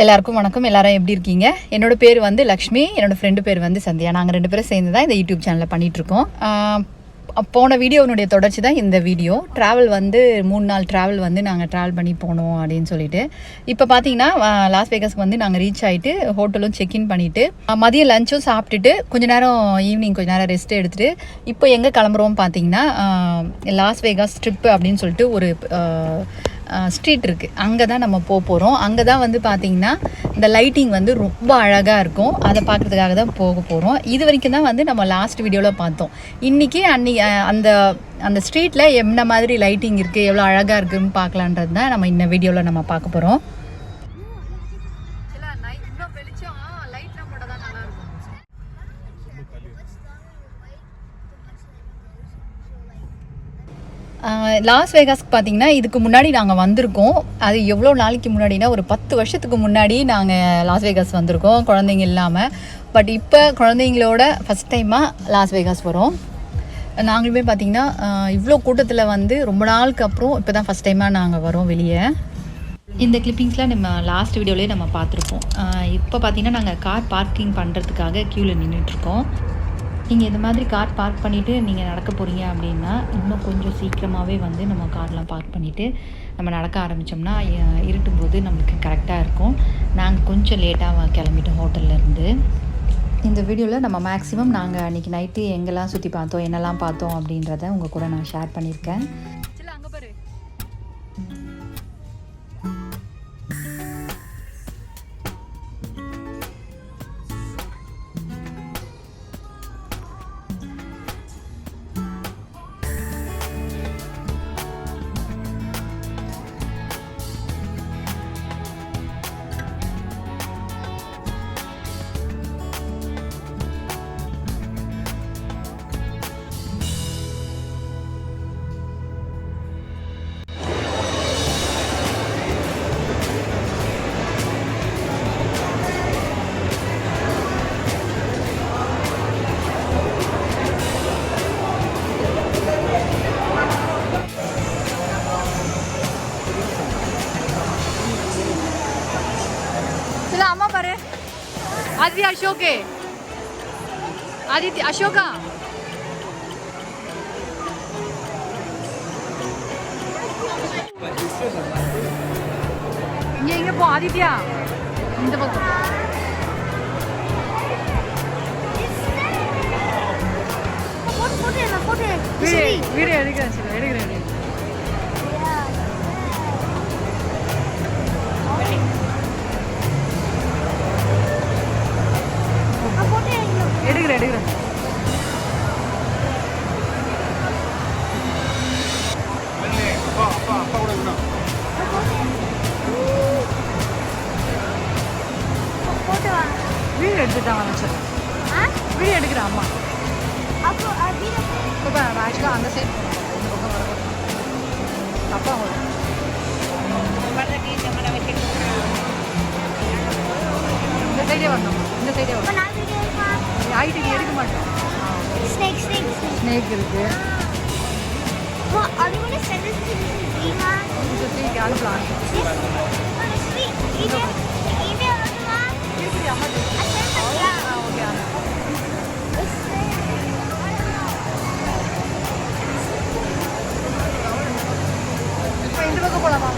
எல்லாருக்கும் வணக்கம். எல்லாரும் எப்படி இருக்கீங்க? என்னோட பேர் வந்து லக்ஷ்மி, என்னோட ஃப்ரெண்டு பேர் வந்து சந்தியா. நாங்கள் 2 பேரும் சேர்ந்து தான் இந்த யூடியூப் சேனலில் பண்ணிகிட்ருக்கோம். போன வீடியோனுடைய தொடர்ச்சி தான் இந்த வீடியோ. ட்ராவல் வந்து 3 நாள் ட்ராவல் வந்து நாங்கள் ட்ராவல் பண்ணி போனோம் அப்படின்னு சொல்லிட்டு. இப்போ பார்த்தீங்கன்னா லாஸ் வேகாஸ்க்கு வந்து நாங்கள் ரீச் ஆகிட்டு ஹோட்டலும் செக்இன் பண்ணிவிட்டு மதியம் லஞ்சும் சாப்பிட்டுட்டு ஈவினிங் கொஞ்சம் நேரம் ரெஸ்ட் எடுத்துகிட்டு இப்போ எங்கே கிளம்புறோம் பார்த்தீங்கன்னா லாஸ் வேகாஸ் ட்ரிப்பு அப்படின்னு சொல்லிட்டு ஒரு ஸ்ட்ரீட் இருக்குது. அங்கே தான் நம்ம போகிறோம். அங்கே தான் வந்து பார்த்திங்கன்னா இந்த லைட்டிங் வந்து ரொம்ப அழகாக இருக்கும். அதை பார்க்குறதுக்காக தான் போக போகிறோம். இது வரைக்கும் தான் வந்து நம்ம லாஸ்ட் வீடியோவில் பார்த்தோம். இன்றைக்கி அந்த ஸ்ட்ரீட்டில் என்ன மாதிரி லைட்டிங் இருக்குது, எவ்வளோ அழகாக இருக்குதுன்னு பார்க்கலான்றது தான் நம்ம இந்த வீடியோவில் நம்ம பார்க்க போகிறோம். லாஸ் வேகாஸ்க்கு பார்த்தீங்கன்னா இதுக்கு முன்னாடி நாங்கள் வந்திருக்கோம். அது எவ்வளோ நாளைக்கு முன்னாடினா ஒரு 10 வருஷத்துக்கு முன்னாடி நாங்கள் லாஸ் வேகாஸ் வந்திருக்கோம் குழந்தைங்க இல்லாமல். பட் இப்போ குழந்தைங்களோட ஃபஸ்ட் டைமாக லாஸ் வேகாஸ் வரோம். நாங்களுமே பார்த்திங்கன்னா இவ்வளோ கூட்டத்தில் வந்து ரொம்ப நாளுக்கு அப்புறம் இப்போ தான் ஃபஸ்ட் டைமாக நாங்கள் வரோம் வெளியே. இந்த கிளிப்பிங்ஸ்லாம் நம்ம லாஸ்ட் வீடியோலேயே நம்ம பார்த்துருப்போம். இப்போ பார்த்திங்கன்னா நாங்கள் கார் பார்க்கிங் பண்ணுறதுக்காக க்யூவில் நின்றுட்டுருக்கோம். நீங்கள் இந்த மாதிரி கார் பார்க் பண்ணிவிட்டு நீங்கள் நடக்க போகிறீங்க அப்படின்னா இன்னும் கொஞ்சம் சீக்கிரமாகவே வந்து நம்ம கார்லாம் பார்க் பண்ணிவிட்டு நம்ம நடக்க ஆரம்பித்தோம்னா இருட்டும் போது நம்மளுக்கு கரெக்டாக இருக்கும். நாங்கள் கொஞ்சம் லேட்டாக கிளம்பிட்டோம் ஹோட்டல்லேருந்து. இந்த வீடியோவில் நம்ம மேக்ஸிமம் நாங்கள் அன்றைக்கி நைட்டு எங்கெல்லாம் சுற்றி பார்த்தோம், என்னெல்லாம் பார்த்தோம் அப்படின்றத உங்கள் கூட நான் ஷேர் பண்ணியிருக்கேன். अम्मा पारे आदित्य अशोक है आदित्य अशोका ये पो आदित्य இந்த பக்கம் வீடியோ எடுக்கிறேன். எடுக்கிறேன். வீடியோ எடுத்துட்டாங்க. வீடியோ எடுக்கிறேன் அம்மா. இப்போ ஆக்சுவலாக அந்த சைட் இந்த பக்கம் வரும் அப்பா இந்த சைடே வரணும். இந்த சைடே வரும். ஐடிக்கு எடுக்க மாட்டோம். ஸ்னேக் இருக்கு. அனுப்பலாம். இப்போ இந்த பக்கம் போகலாமா?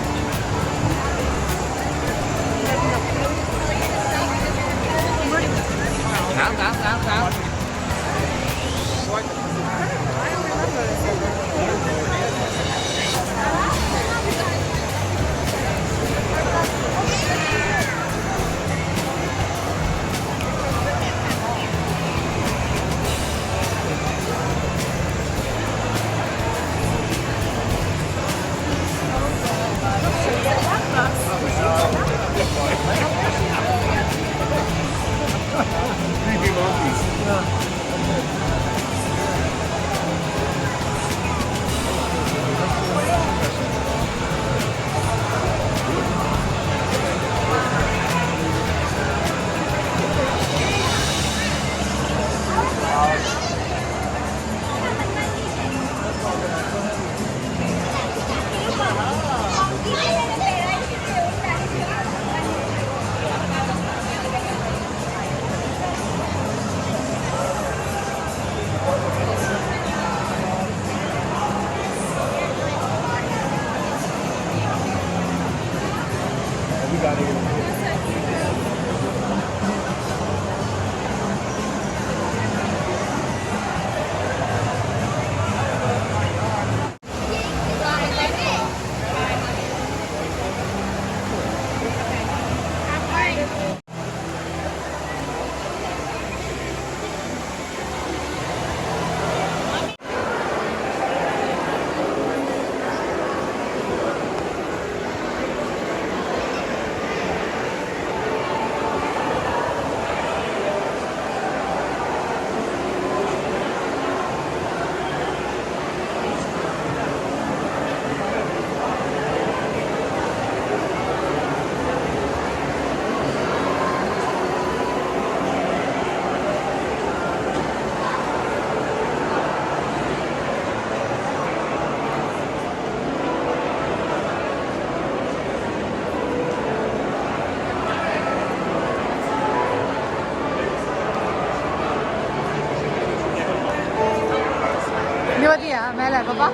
Jyotiya, mela, papa.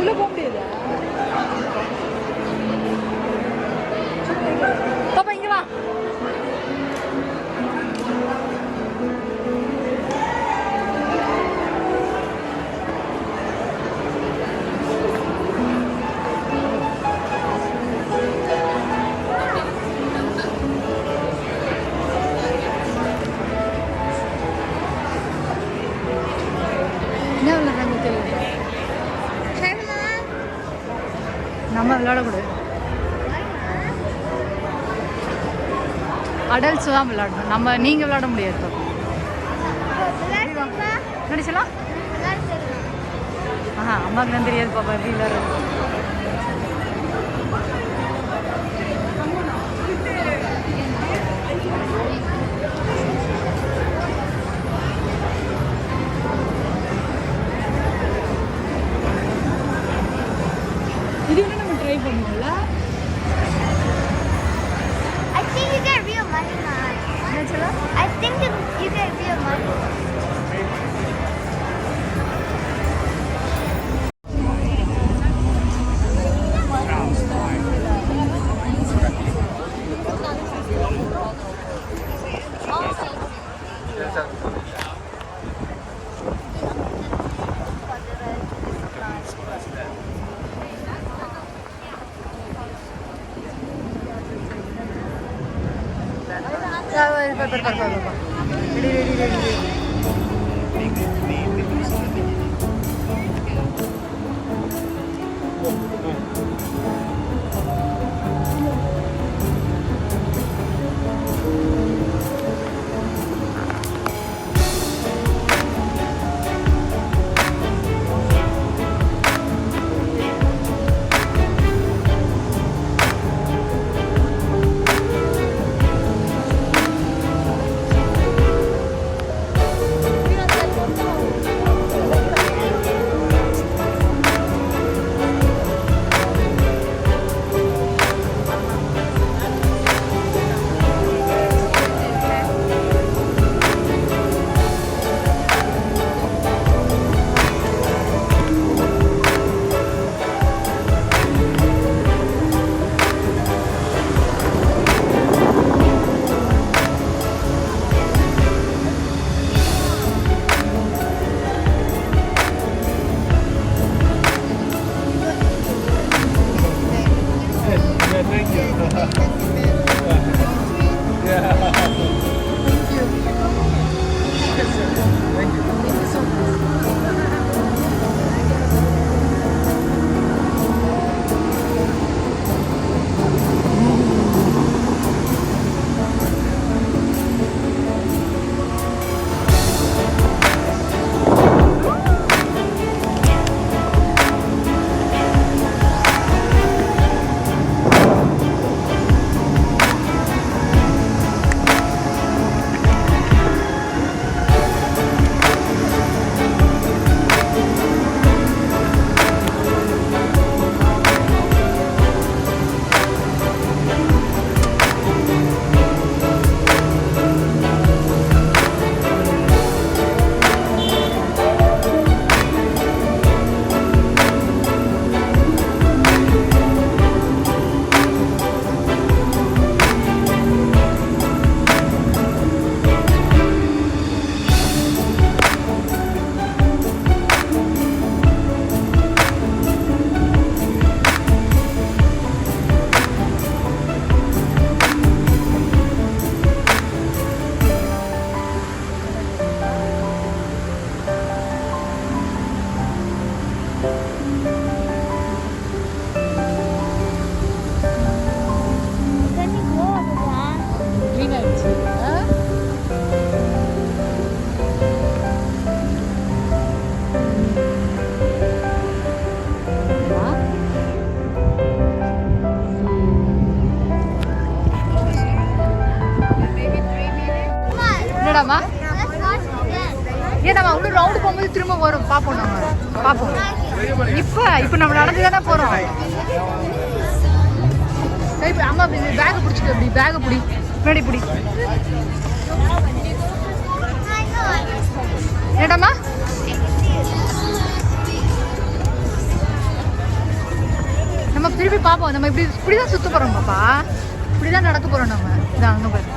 Ulla pomdiyada. Papa inga va. நம்ம விளையாடக்கூடாது, அடல்ட்ஸ் தான் விளையாடணும். நீங்கள் விளையாட முடியாது. நடிச்சலாம் அம்மாவுக்கு தெரியாது பாப்பா எப்படி விளையாடுறது. இது என்ன நம்ம ட்ரை பண்ணுவோம்ல. I think you get real money, man. I think you get real money. Ready. என்னடாமா ஏன் நம்ம இன்னும் ரவுண்டு போகும்போது திரும்ப வரும் பார்ப்போம் நம்ம பார்ப்போம் இப்போ நம்ம நடந்து தானே போகிறோம் அம்மா பேக்கை பிடிச்சிட்டு அப்படி பேக்கை பிடி முன்னாடி பிடி என்னடாமா நம்ம திருப்பி பார்ப்போம் நம்ம இப்படிதான் சுத்த போகிறோம் பாப்பா இப்படிதான் நடக்க போகிறோம் நம்ம இதான் அங்கே பாரு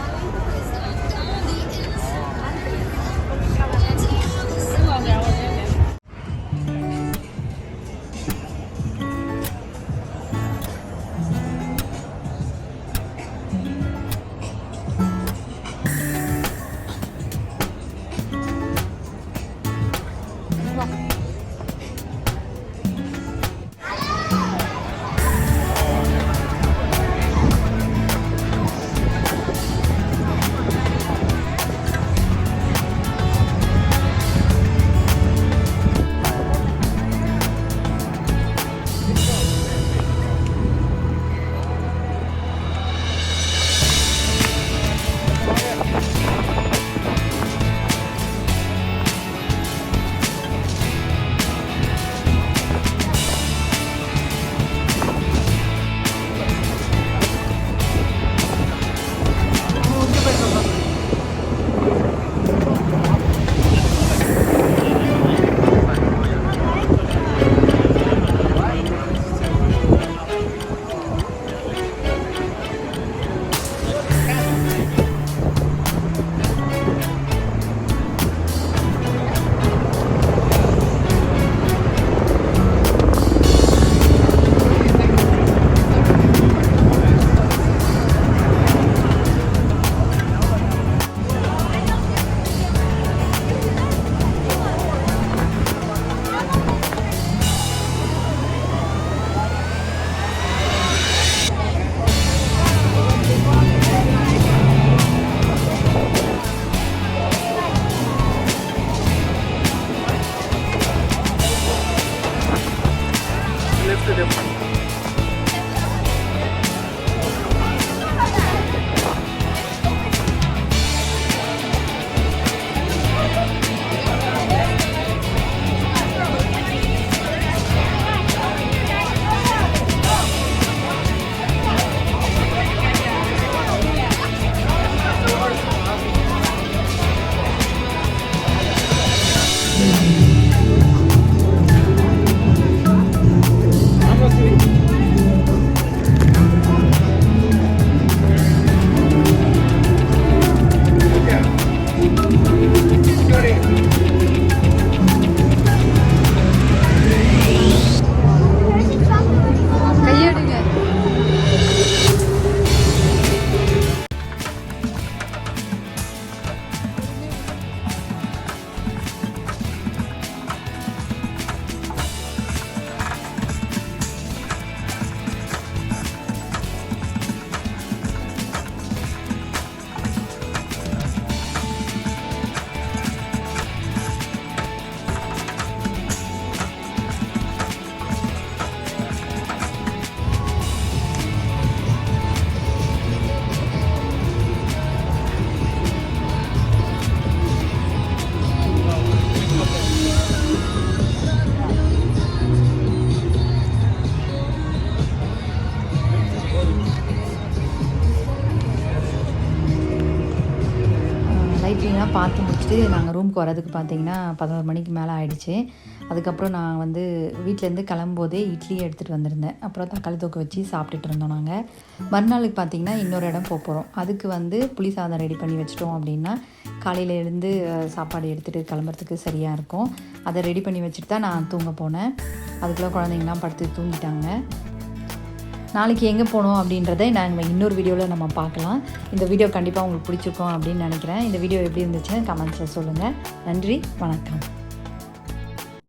லைட்டிங்லாம் பார்த்து முடிச்சுட்டு நாங்கள் ரூமுக்கு வரதுக்கு பார்த்தீங்கன்னா 11 மணிக்கு மேலே ஆகிடுச்சு. அதுக்கப்புறம் நான் வந்து வீட்டிலேருந்து கிளம்போதே இட்லி எடுத்துகிட்டு வந்திருந்தேன். அப்புறம் தக்காளி தொக்கு வச்சு சாப்பிட்டுட்டு இருந்தோம். நாங்கள் மறுநாளுக்கு பார்த்திங்கன்னா இன்னொரு இடம் போகிறோம். அதுக்கு வந்து புளி சாதம் ரெடி பண்ணி வச்சிட்டோம் அப்படின்னா காலையில் எழுந்து சாப்பாடு எடுத்துகிட்டு கிளம்புறதுக்கு சரியாக இருக்கும். அதை ரெடி பண்ணி வச்சுட்டு தான் நான் தூங்க போனேன். அதுக்குள்ளே குழந்தைங்களாம் படுத்து தூங்கிட்டாங்க. நாளைக்கு எங்கே போகணும் அப்படின்றத நாங்கள் இன்னொரு வீடியோவில் நம்ம பார்க்கலாம். இந்த வீடியோ கண்டிப்பாக உங்களுக்கு பிடிச்சிருக்கோம் அப்படின்னு நினைக்கிறேன். இந்த வீடியோ எப்படி இருந்துச்சுன்னு கமெண்ட்ஸில் சொல்லுங்கள். நன்றி, வணக்கம்.